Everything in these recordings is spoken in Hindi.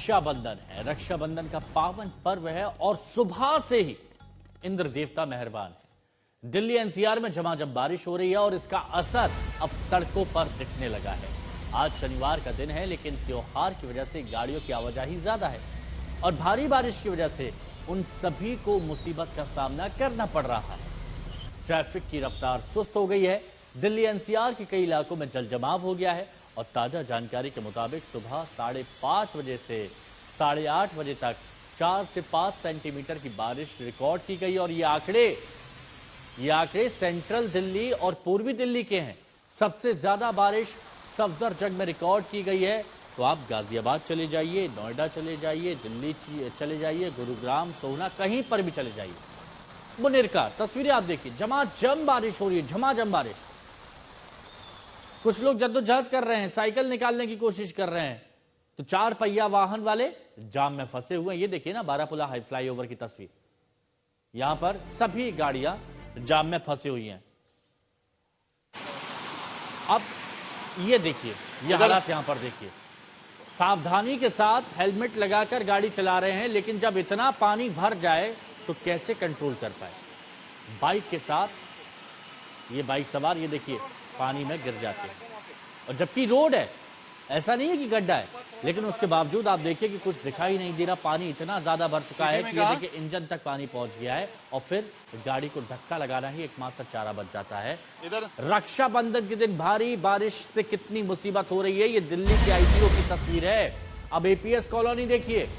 रक्षाबंधन है। रक्षाबंधन का पावन पर्व है और सुबह से ही इंद्र देवता मेहरबान है। दिल्ली एनसीआर में झमाझम बारिश हो रही है और इसका असर अब सड़कों पर दिखने लगा है। आज शनिवार का दिन है, लेकिन त्योहार की वजह से गाड़ियों की आवाजाही ज्यादा है और भारी बारिश की वजह से उन सभी को मुसीबत का सामना करना पड़ रहा है। ट्रैफिक की रफ्तार सुस्त हो गई है। दिल्ली एनसीआर के कई इलाकों में जल जमाव हो गया है और ताजा जानकारी के मुताबिक सुबह 5:30 बजे से 8:30 बजे तक 4 से 5 सेंटीमीटर की बारिश रिकॉर्ड की गई और ये आंकड़े सेंट्रल दिल्ली और पूर्वी दिल्ली के हैं। सबसे ज्यादा बारिश सफदरजंग में रिकॉर्ड की गई है। तो आप गाजियाबाद चले जाइए, नोएडा चले जाइए, दिल्ली चले जाइए, गुरुग्राम, सोहना, कहीं पर भी चले जाइए। मुनिरका तस्वीरें आप देखिए, झमाझम बारिश हो रही है, झमाझम बारिश। कुछ लोग जद्दोजहद कर रहे हैं, साइकिल निकालने की कोशिश कर रहे हैं, तो 4 पहिया वाहन वाले जाम में फंसे हुए हैं। ये देखिए ना, बारापुला हाई फ्लाईओवर की तस्वीर। यहां पर सभी गाड़ियां जाम में फंसी हुई हैं। अब ये देखिए, ये हालात यहां पर देखिए। सावधानी के साथ हेलमेट लगाकर गाड़ी चला रहे हैं, लेकिन जब इतना पानी भर जाए तो कैसे कंट्रोल कर पाए। बाइक के साथ ये बाइक सवार, ये देखिए पानी में गिर जाते हैं। और जबकि रोड है, ऐसा नहीं है कि गड्ढा है, लेकिन उसके बावजूद आप देखिए कि कुछ दिखाई नहीं दे रहा। पानी इतना ज्यादा भर चुका है कि ये देखिए इंजन तक पानी पहुंच गया है और फिर गाड़ी को धक्का लगाना ही एकमात्र चारा बच जाता है। रक्षाबंधन के दिन भारी बारिश से कितनी मुसीबत हो रही है, ये दिल्ली के आईटीओ की तस्वीर है। अब एपीएस कॉलोनी देखिए,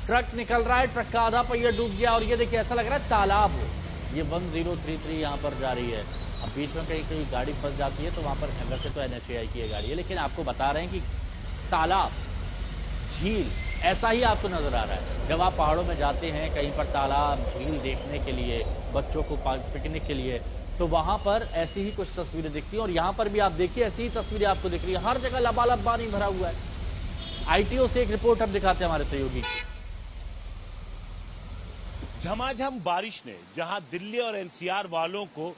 ट्रक निकल रहा है, ट्रक का आधा पहिया डूब गया और ये देखिए ऐसा लग रहा है तालाब हो। ये 1033 यहां पर जा रही है। अब बीच में कहीं कहीं गाड़ी फंस जाती है तो वहां पर वैसे तो एनएचएआई की गाड़ी है, लेकिन आपको बता रहे हैं कि तालाब, झील ऐसा ही आपको नजर आ रहा है। जब आप पहाड़ों में जाते हैं कहीं पर तालाब, झील देखने के लिए, बच्चों को पिकनिक के लिए, तो वहां पर ऐसी ही कुछ तस्वीरें दिखती हैं। और यहाँ पर भी आप देखिए ऐसी ही तस्वीरें आपको दिख रही है। हर जगह लबालब पानी भरा हुआ है। आईटीओ से एक रिपोर्ट हम दिखाते हैं हमारे सहयोगी। झमाझम बारिश ने जहां दिल्ली और एनसीआर वालों को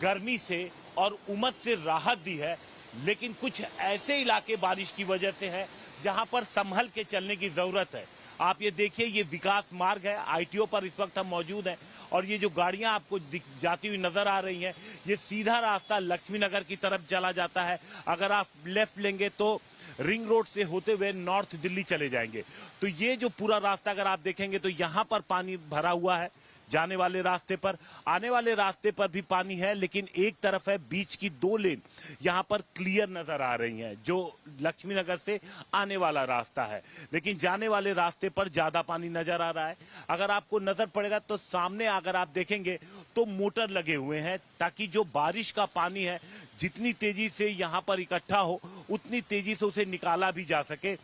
गर्मी से और उमस से राहत दी है, लेकिन कुछ ऐसे इलाके बारिश की वजह से हैं जहां पर संभल के चलने की जरूरत है। आप ये देखिए, ये विकास मार्ग है, आईटीओ पर इस वक्त हम मौजूद हैं और ये जो गाड़ियां आपको जाती हुई नजर आ रही हैं, ये सीधा रास्ता लक्ष्मी नगर की तरफ चला जाता है। अगर आप लेफ्ट लेंगे तो रिंग रोड से होते हुए नॉर्थ दिल्ली चले जाएंगे। तो ये जो पूरा रास्ता अगर आप देखेंगे तो यहाँ पर पानी भरा हुआ है। जाने वाले रास्ते पर, आने वाले रास्ते पर भी पानी है, लेकिन एक तरफ है, बीच की 2 लेन यहाँ पर क्लियर नजर आ रही हैं, जो लक्ष्मी नगर से आने वाला रास्ता है। लेकिन जाने वाले रास्ते पर ज्यादा पानी नजर आ रहा है। अगर आपको नजर पड़ेगा तो सामने अगर आप देखेंगे तो मोटर लगे हुए हैं, ताकि जो बारिश का पानी है जितनी तेजी से यहाँ पर इकट्ठा हो उतनी तेजी से उसे निकाला भी जा सके।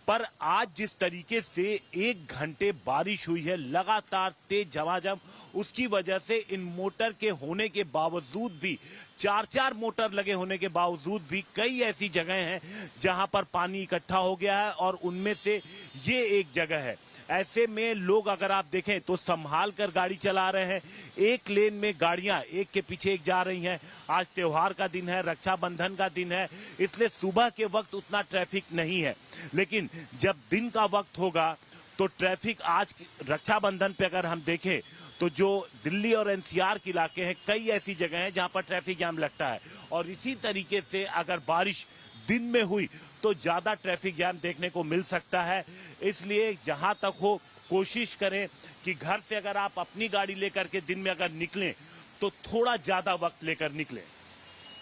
पर आज जिस तरीके से 1 घंटे बारिश हुई है लगातार तेज झमाझम, उसकी वजह से इन मोटर के होने के बावजूद भी, 4 मोटर लगे होने के बावजूद भी कई ऐसी जगह हैं जहां पर पानी इकट्ठा हो गया है और उनमें से ये एक जगह है। ऐसे में लोग अगर आप देखें तो संभाल कर गाड़ी चला रहे हैं। एक लेन में गाड़ियां एक के पीछे एक जा रही हैं। आज त्योहार का दिन है, रक्षाबंधन का दिन है, इसलिए सुबह के वक्त उतना ट्रैफिक नहीं है। लेकिन जब दिन का वक्त होगा तो ट्रैफिक, आज रक्षाबंधन पे अगर हम देखें तो जो दिल्ली और एनसीआर के इलाके हैं, कई ऐसी जगह हैं जहां पर ट्रैफिक जाम लगता है। और इसी तरीके से अगर बारिश दिन में हुई तो ज्यादा ट्रैफिक जाम देखने को मिल सकता है। इसलिए जहां तक हो कोशिश करें कि घर से अगर आप अपनी गाड़ी लेकर के दिन में अगर निकलें तो थोड़ा ज्यादा वक्त लेकर निकलें।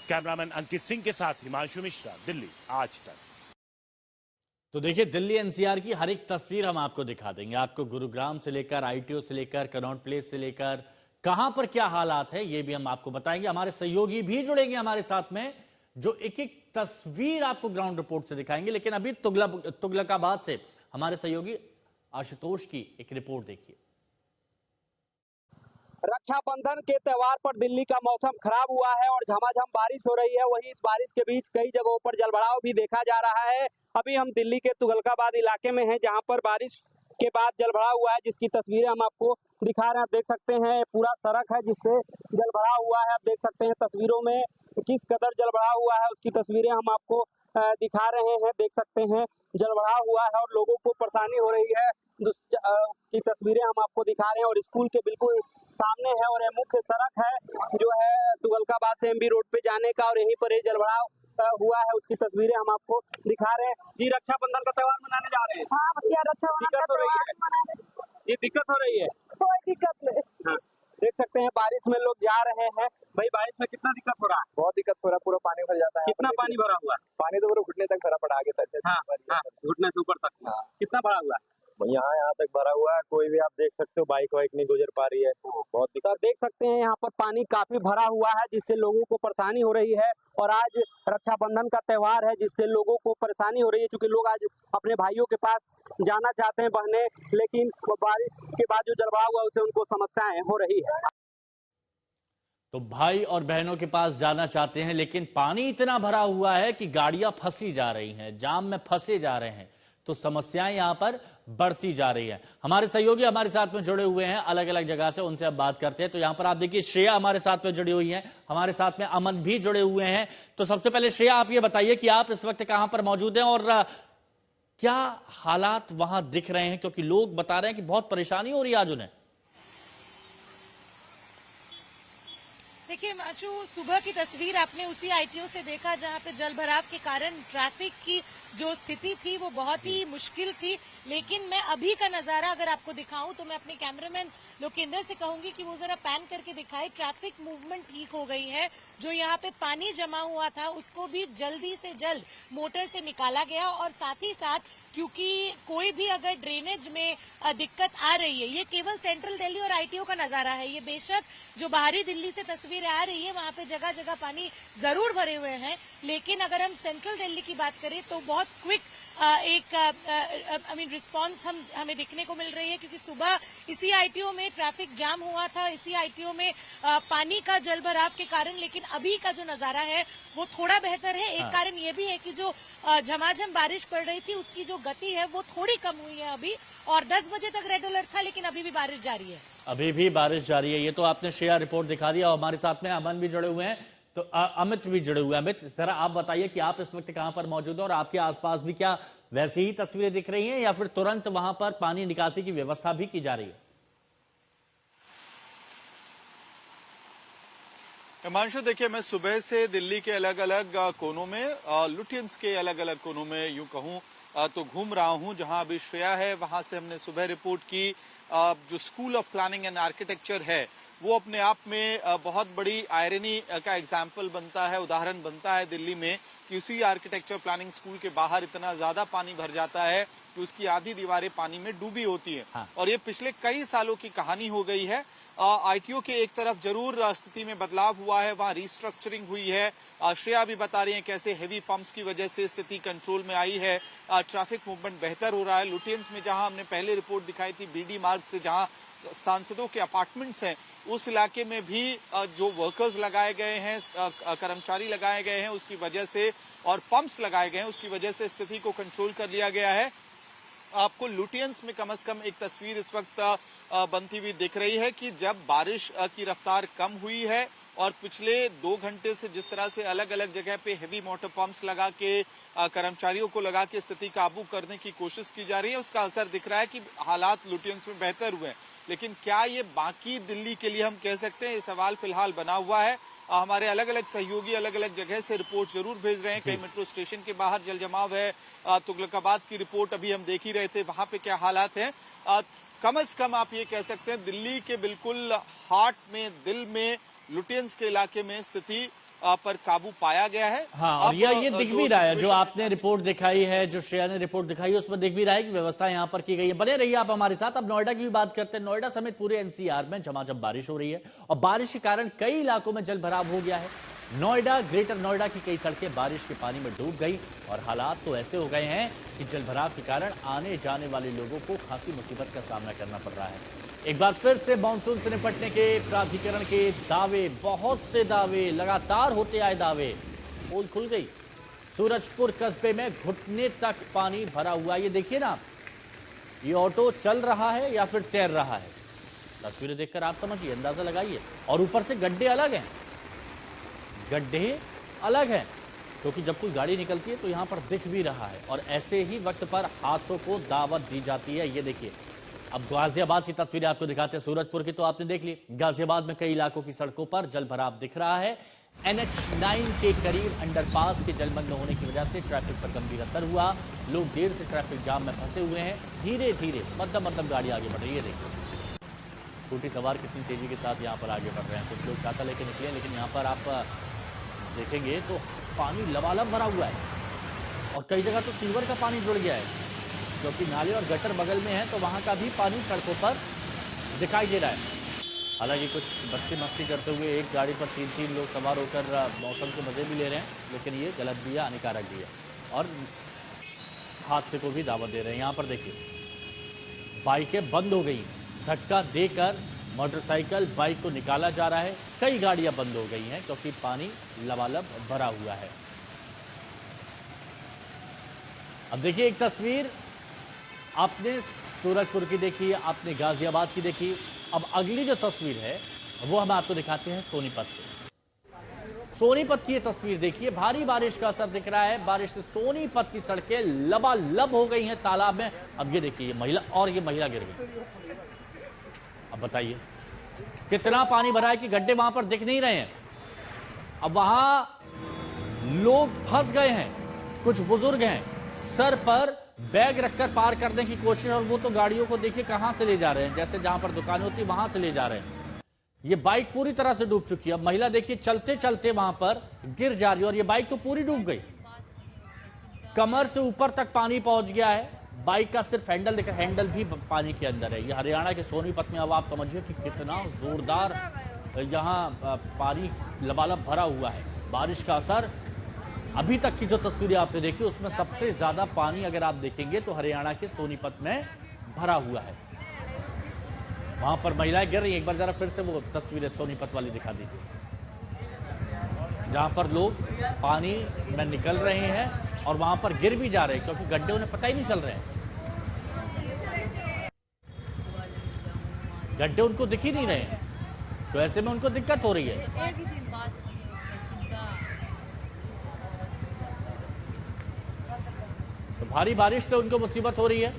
कैमरामैन अंकित सिंह के साथ हिमांशु मिश्रा, दिल्ली आज तक। तो देखिए, दिल्ली एनसीआर की हर एक तस्वीर हम आपको दिखा देंगे। आपको गुरुग्राम से लेकर, आईटीओ से लेकर, कनॉट प्लेस से लेकर कहां पर क्या हालात है ये भी हम आपको बताएंगे। हमारे सहयोगी भी जुड़ेंगे हमारे साथ में, जो एक एक तस्वीर आपको ग्राउंड रिपोर्ट से दिखाएंगे। लेकिन अभी तुगलकाबाद से हमारे सहयोगी आशुतोष की एक रिपोर्ट देखिए। रक्षाबंधन के त्योहार पर दिल्ली का मौसम खराब हुआ है और झमाझम बारिश हो रही है। वहीं इस बारिश के बीच कई जगहों पर जलभराव भी देखा जा रहा है। अभी हम दिल्ली के तुगलकाबाद इलाके में हैं, जहां पर बारिश के बाद जलभराव हुआ है, जिसकी तस्वीरें हम आपको दिखा रहे हैं। आप देख सकते हैं पूरा सड़क है जिससे जलभराव हुआ है। आप देख सकते हैं तस्वीरों में किस कदर जलभराव हुआ है, उसकी तस्वीरें हम आपको दिखा रहे हैं। देख सकते हैं जलभराव हुआ है और लोगों को परेशानी हो रही है। की तस्वीरें हम आपको दिखा रहे हैं और स्कूल के बिल्कुल सामने है और ये मुख्य सड़क है जो है तुगलकाबाद से एमबी रोड पे जाने का, और यहीं पर ये जलभराव हुआ है, उसकी तस्वीरें हम आपको दिखा रहे हैं। जी, रक्षाबंधन का त्योहार मनाने जा रहे हैं। हाँ भैया, रक्षाबंधन का दिक्कत हो रही है? मनाने ये दिक्कत हो रही है? कोई दिक्कत नहीं। हाँ, देख सकते हैं बारिश में लोग जा रहे हैं। भाई, बारिश में कितना दिक्कत हो रहा है? बहुत दिक्कत हो रहा है, पूरा पानी भर जाता है। कितना पानी भरा हुआ है? पानी तो पूरा घुटने तक भरा पड़ा, आगे तक। हाँ, घुटने से ऊपर तक। हाँ। कितना भरा हुआ है? यहाँ तक भरा हुआ है, कोई भी आप देख सकते हो, बाइक वाइक नहीं गुजर पा रही है। बहुत तो आप देख सकते हैं यहाँ पर पानी काफी भरा हुआ है, जिससे लोगों को परेशानी हो रही है। और आज रक्षाबंधन का त्योहार है, जिससे लोगों को परेशानी हो रही है, क्योंकि लोग आज अपने भाइयों के पास जाना चाहते हैं बहने, लेकिन बारिश के बाद जो जलभराव हुआ उससे उनको समस्याएं हो रही है। तो भाई और बहनों के पास जाना चाहते हैं, लेकिन पानी इतना भरा हुआ है कि गाड़ियां फंसी जा रही हैं, जाम में फंसे जा रहे हैं, तो समस्याएं यहां पर बढ़ती जा रही है। हमारे सहयोगी हमारे साथ में जुड़े हुए हैं अलग अलग जगह से, उनसे अब बात करते हैं। तो यहां पर आप देखिए श्रेया हमारे साथ में जुड़ी हुई है, हमारे साथ में अमन भी जुड़े हुए हैं। तो सबसे पहले श्रेया, आप ये बताइए कि आप इस वक्त कहां पर मौजूद हैं और क्या हालात वहां दिख रहे हैं, क्योंकि लोग बता रहे हैं कि बहुत परेशानी हो रही है आज उन्हें। देखिए माचू, सुबह की तस्वीर आपने उसी आईटीओ से देखा जहां पे जल भराव के कारण ट्रैफिक की जो स्थिति थी वो बहुत ही मुश्किल थी। लेकिन मैं अभी का नजारा अगर आपको दिखाऊं तो मैं अपने कैमरामैन लोकेंद्र से कहूंगी कि वो जरा पैन करके दिखाए। ट्रैफिक मूवमेंट ठीक हो गई है, जो यहाँ पे पानी जमा हुआ था उसको भी जल्दी से जल्द मोटर से निकाला गया। और साथ ही साथ क्योंकि कोई भी अगर ड्रेनेज में दिक्कत आ रही है, ये केवल सेंट्रल दिल्ली और आईटीओ का नजारा है, ये बेशक जो बाहरी दिल्ली से तस्वीरें आ रही है वहां पे जगह जगह पानी जरूर भरे हुए हैं। लेकिन अगर हम सेंट्रल दिल्ली की बात करें तो बहुत क्विक एक रिस्पांस हमें देखने को मिल रही है, क्योंकि सुबह इसी आईटीओ में ट्रैफिक जाम हुआ था, इसी आईटीओ में पानी का जल भराव के कारण। लेकिन अभी का जो नजारा है वो थोड़ा बेहतर है। एक कारण ये भी है कि जो झमाझम बारिश पड़ रही थी उसकी जो गति है वो थोड़ी कम हुई है अभी, और 10 बजे तक रेड अलर्ट था, लेकिन अभी भी बारिश जारी है। अभी भी बारिश जारी है। ये तो आपने शेयर रिपोर्ट दिखा दिया और हमारे साथ में अमन भी जुड़े हुए हैं, तो अमित भी जुड़े हुए हैं। अमित, जरा आप बताइए कि आप इस वक्त कहां पर मौजूद हैं और आपके आसपास भी क्या वैसी ही तस्वीरें दिख रही हैं या फिर तुरंत वहां पर पानी निकासी की व्यवस्था भी की जा रही है? हिमांशु, देखिए, मैं सुबह से दिल्ली के अलग अलग कोनों में, लुटियंस के अलग अलग कोनों में यूं कहूं तो घूम रहा हूं। जहां अभी श्रेया है वहां से हमने सुबह रिपोर्ट की। जो school of planning and architecture है वो अपने आप में बहुत बड़ी आयरनी का एग्जाम्पल बनता है, उदाहरण बनता है दिल्ली में, कि उसी आर्किटेक्चर प्लानिंग स्कूल के बाहर इतना ज्यादा पानी भर जाता है कि उसकी आधी दीवारें पानी में डूबी होती हैं। हाँ। और ये पिछले कई सालों की कहानी हो गई है। आईटीओ के एक तरफ जरूर स्थिति में बदलाव हुआ है, वहां रिस्ट्रक्चरिंग हुई है। श्रेया भी बता रही है कैसे हेवी पंप्स की वजह से स्थिति कंट्रोल में आई है, ट्रैफिक मूवमेंट बेहतर हो रहा है। लुटियंस में जहां हमने पहले रिपोर्ट दिखाई थी, बीडी मार्ग से जहां सांसदों के अपार्टमेंट्स हैं, उस इलाके में भी जो वर्कर्स लगाए गए हैं, कर्मचारी लगाए गए हैं उसकी वजह से, और पंप्स लगाए गए हैं उसकी वजह से स्थिति को कंट्रोल कर लिया गया है। आपको लुटियंस में कम से कम एक तस्वीर इस वक्त बनती हुई दिख रही है कि जब बारिश की रफ्तार कम हुई है और पिछले 2 घंटे से जिस तरह से अलग अलग जगह पे हेवी मोटर पंप्स लगा के कर्मचारियों को लगा के स्थिति काबू करने की कोशिश की जा रही है, उसका असर दिख रहा है कि हालात लुटियंस में बेहतर हुए हैं। लेकिन क्या ये बाकी दिल्ली के लिए हम कह सकते हैं, ये सवाल फिलहाल बना हुआ है। हमारे अलग अलग सहयोगी अलग अलग जगह से रिपोर्ट जरूर भेज रहे हैं। कई मेट्रो स्टेशन के बाहर जल जमाव है, तुगलकाबाद की रिपोर्ट अभी हम देख ही रहे थे, वहां पे क्या हालात हैं। कम से कम आप ये कह सकते हैं दिल्ली के बिल्कुल हार्ट में, दिल में, लुटियंस के इलाके में स्थिति पर काबू पाया गया है। हाँ, और ये दिख भी रहा है, जो आपने रिपोर्ट दिखाई है, जो श्रेया ने रिपोर्ट दिखाई है, उसमें दिख भी रहा है कि व्यवस्था यहाँ पर की गई है। बने रहिए आप हमारे साथ। अब नोएडा की भी बात करते हैं। नोएडा समेत पूरे एनसीआर में झमाझम बारिश हो रही है और बारिश के कारण कई इलाकों में जल भराव हो गया है। नोएडा, ग्रेटर नोएडा की कई सड़कें बारिश के पानी में डूब गई और हालात तो ऐसे हो गए हैं कि जल भराव के कारण आने जाने वाले लोगों को खासी मुसीबत का सामना करना पड़ रहा है। एक बार फिर से मानसून से निपटने के प्राधिकरण के दावे, बहुत से दावे, लगातार होते आए दावे, पोल खुल गई। सूरजपुर कस्बे में घुटने तक पानी भरा हुआ। ये देखिए ना, ये ऑटो चल रहा है या फिर तैर रहा है। तस्वीरें देखकर आप समझिए, अंदाजा लगाइए। और ऊपर से गड्ढे अलग हैं, गड्ढे अलग हैं। क्योंकि जब कोई गाड़ी निकलती है तो यहाँ पर दिख भी रहा है और ऐसे ही वक्त पर हादसों को दावत दी जाती है। ये देखिए, अब गाजियाबाद की तस्वीरें आपको दिखाते हैं। सूरजपुर की तो आपने देख ली, गाजियाबाद में कई इलाकों की सड़कों पर जल भराव दिख रहा है। NH9 के करीब अंडरपास के जलमग्न होने की वजह से ट्रैफिक पर गंभीर असर हुआ। लोग देर से ट्रैफिक जाम में फंसे हुए हैं। धीरे धीरे मध्यम गाड़ी आगे बढ़ रही है। देखिए स्कूटी सवार कितनी तेजी के साथ यहाँ पर आगे बढ़ रहे हैं। कुछ लोग छाता लेके निकले, लेकिन यहाँ पर आप देखेंगे तो पानी लबालब भरा हुआ है और कई जगह तो सीवर का पानी जुड़ गया है, क्योंकि नाले और गटर बगल में है तो वहाँ का भी पानी सड़कों पर दिखाई दे रहा है। हालांकि कुछ बच्चे मस्ती करते हुए एक गाड़ी पर 3-3 लोग सवार होकर मौसम के मजे भी ले रहे हैं, लेकिन ये गलत भी है, हानिकारक भी है और हादसे को भी दावत दे रहे हैं। यहाँ पर देखिए बाइकें बंद हो गई, धक्का देकर मोटरसाइकिल बाइक को निकाला जा रहा है। कई गाड़ियां बंद हो गई हैं क्योंकि पानी लबालब भरा हुआ है। अब देखिए एक तस्वीर आपने सूरजपुर की देखी, आपने गाजियाबाद की देखी। अब अगली जो तस्वीर है वो हम आपको दिखाते हैं सोनीपत से। सोनीपत की ये तस्वीर देखिए, भारी बारिश का असर दिख रहा है। बारिश से सोनीपत की सड़कें लबालब हो गई हैं तालाब में। अब ये देखिए ये महिला गिर गई। अब बताइए कितना पानी भरा है कि गड्ढे वहां पर दिख नहीं रहे हैं। अब वहां लोग फंस गए हैं, कुछ बुजुर्ग हैं, सर पर बैग रखकर पार करने की कोशिश, और वो तो गाड़ियों को देखिए कहां से ले जा रहे हैं, जैसे जहां पर दुकानें होती वहां से ले जा रहे हैं। ये बाइक पूरी तरह से डूब चुकी है। अब महिला देखिए चलते चलते वहां पर गिर जा रही है और ये बाइक तो पूरी डूब गई, कमर से ऊपर तक पानी पहुंच गया है। बाइक का सिर्फ हैंडल दिख रहा है, हैंडल भी पानी के अंदर है। ये हरियाणा के सोनीपत में। अब आप समझिए कि कितना जोरदार यहाँ पानी लबालब भरा हुआ है। बारिश का असर, अभी तक की जो तस्वीरें आपने देखी उसमें सबसे ज्यादा पानी अगर आप देखेंगे तो हरियाणा के सोनीपत में भरा हुआ है। वहां पर महिलाएं गिर रही हैं। एक बार जरा फिर से वो तस्वीरें सोनीपत वाली दिखा दीजिए, जहां पर लोग पानी में निकल रहे हैं और वहां पर गिर भी जा रहे हैं क्योंकि गड्ढे उन्हें पता ही नहीं चल रहे हैं। गड्ढे उनको दिख ही नहीं रहे हैं, तो ऐसे में उनको दिक्कत हो रही है। तो भारी बारिश से उनको मुसीबत हो रही है।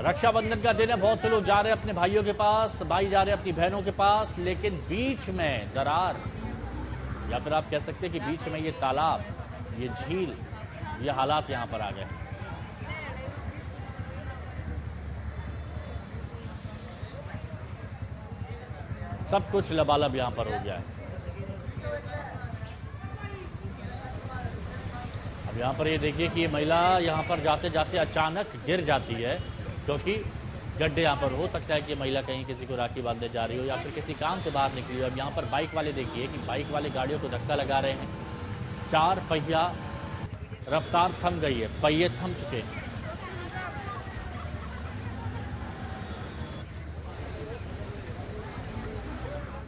रक्षाबंधन का दिन है, बहुत से लोग जा रहे हैं अपने भाइयों के पास, भाई जा रहे हैं अपनी बहनों के पास, लेकिन बीच में दरार, या फिर आप कह सकते हैं कि बीच में ये तालाब, ये झील, ये हालात यहां पर आ गए। सब कुछ लबालब यहां पर हो गया है। अब यहां पर ये देखिए कि ये महिला यहां पर जाते जाते अचानक गिर जाती है, क्योंकि गड्ढे यहाँ पर हो सकता है कि महिला कहीं किसी को राखी बांधने जा रही हो या फिर किसी काम से बाहर निकली हो। अब यहाँ पर बाइक वाले देखिए कि बाइक वाले गाड़ियों को धक्का लगा रहे हैं। 4 पहिया रफ्तार थम गई है, पहिए थम चुके हैं।